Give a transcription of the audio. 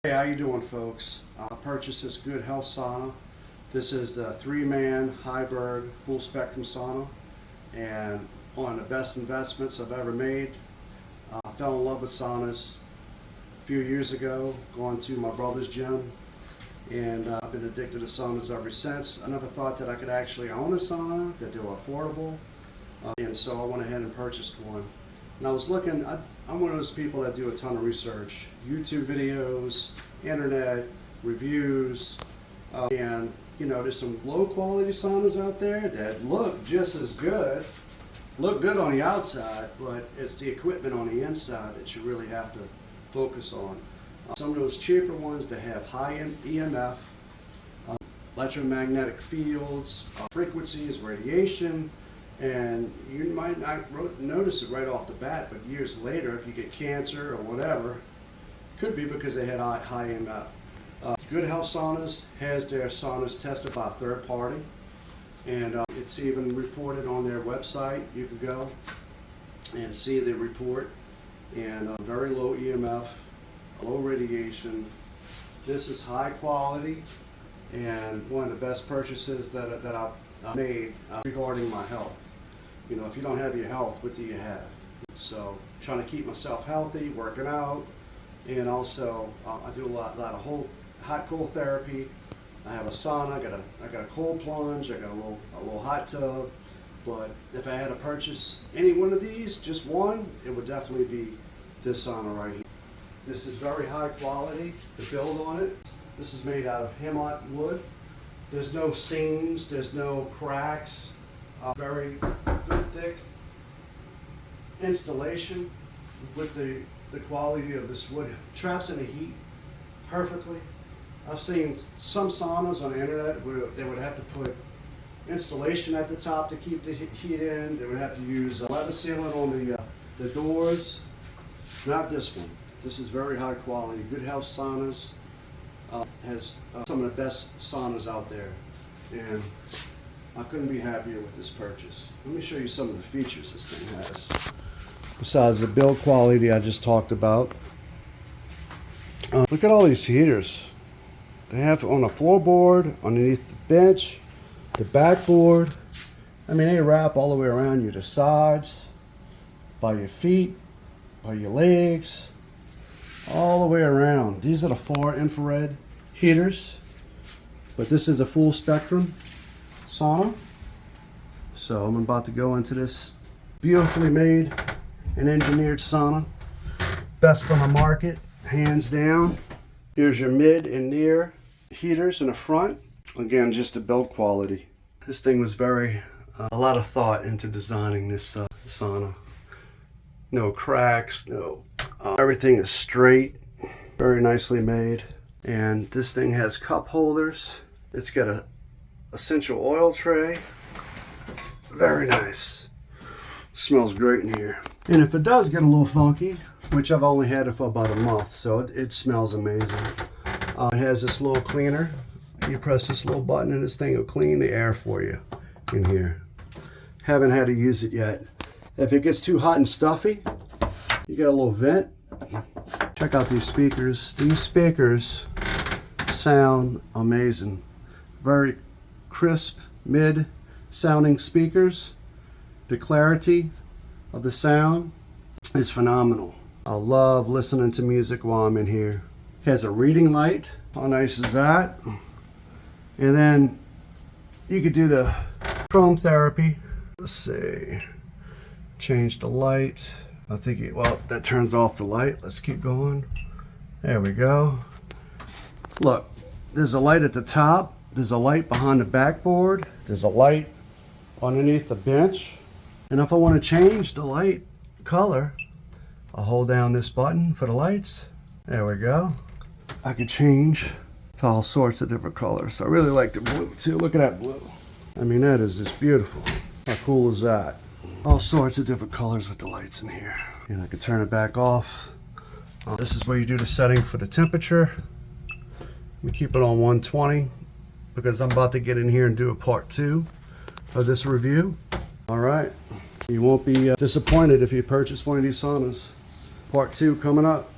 Hey, how you doing, folks? I purchased this Good Health Sauna. This is the 3-man hybrid full spectrum sauna, and one of the best investments I've ever made. I fell in love with saunas a few years ago, going to my brother's gym, and I've been addicted to saunas ever since. I never thought that I could actually own a sauna, that they were affordable, and so I went ahead and purchased one. And I was looking, I'm one of those people that do a ton of research, YouTube videos, internet, reviews, and you know, there's some low quality saunas out there that look just as good, look good on the outside, but it's the equipment on the inside that you really have to focus on. Some of those cheaper ones that have high EMF, electromagnetic fields, frequencies, radiation, and you might not notice it right off the bat, but years later, if you get cancer or whatever, could be because they had high EMF. Good Health Saunas has their saunas tested by a third party, and it's even reported on their website. You can go and see the report, and very low EMF, low radiation. This is high quality, and one of the best purchases that I've made regarding my health. You know, if you don't have your health, what do you have? So, trying to keep myself healthy, working out, and also I do a lot of hot cold therapy. I have a sauna, I got a cold plunge, I got a little hot tub. But if I had to purchase any one of these, just one, it would definitely be this sauna right here. This is very high quality. The build on it. This is made out of hemlock wood. There's no seams, there's no cracks. Very good thick installation with the quality of this wood. Traps in the heat perfectly. I've seen some saunas on the internet where they would have to put installation at the top to keep the heat in. They would have to use leather sealant on the doors. Not this one. This is very high quality. Good Health Saunas has some of the best saunas out there, and I couldn't be happier with this purchase. Let me show you some of the features this thing has. Besides the build quality I just talked about, look at all these heaters. They have on the floorboard, underneath the bench, the backboard. I mean, they wrap all the way around you, the sides, by your feet, by your legs, all the way around. These are the 4 infrared heaters, but this is a full spectrum sauna. So I'm about to go into this beautifully made and engineered sauna. Best on the market, hands down. Here's your mid and near heaters in the front. Again, just the build quality. This thing was a lot of thought into designing this sauna. No cracks, everything is straight, very nicely made. And this thing has cup holders. It's got a essential oil tray. Very nice. Smells great in here. And if it does get a little funky, which I've only had it for about a month, so it smells amazing. It has this little cleaner. You press this little button and this thing will clean the air for you in here. Haven't had to use it yet. If it gets too hot and stuffy, you got a little vent. Check out these speakers. These speakers sound amazing. Very crisp, mid sounding speakers. The clarity of the sound is phenomenal. I love listening to music while I'm in here. It has a reading light. How nice is that? And then you could do the chrome therapy. Let's see. Change the light. I think, well, that turns off the light. Let's keep going. There we go. Look, there's a light at the top. There's a light behind the backboard. There's a light underneath the bench. And if I want to change the light color, I'll hold down this button for the lights. There we go. I can change to all sorts of different colors. So I really like the blue too. Look at that blue. I mean, that is just beautiful. How cool is that? All sorts of different colors with the lights in here. And I can turn it back off. This is where you do the setting for the temperature. Let me keep it on 120 because I'm about to get in here and do a part 2 of this review. All right. You won't be disappointed if you purchase one of these saunas. Part 2 coming up.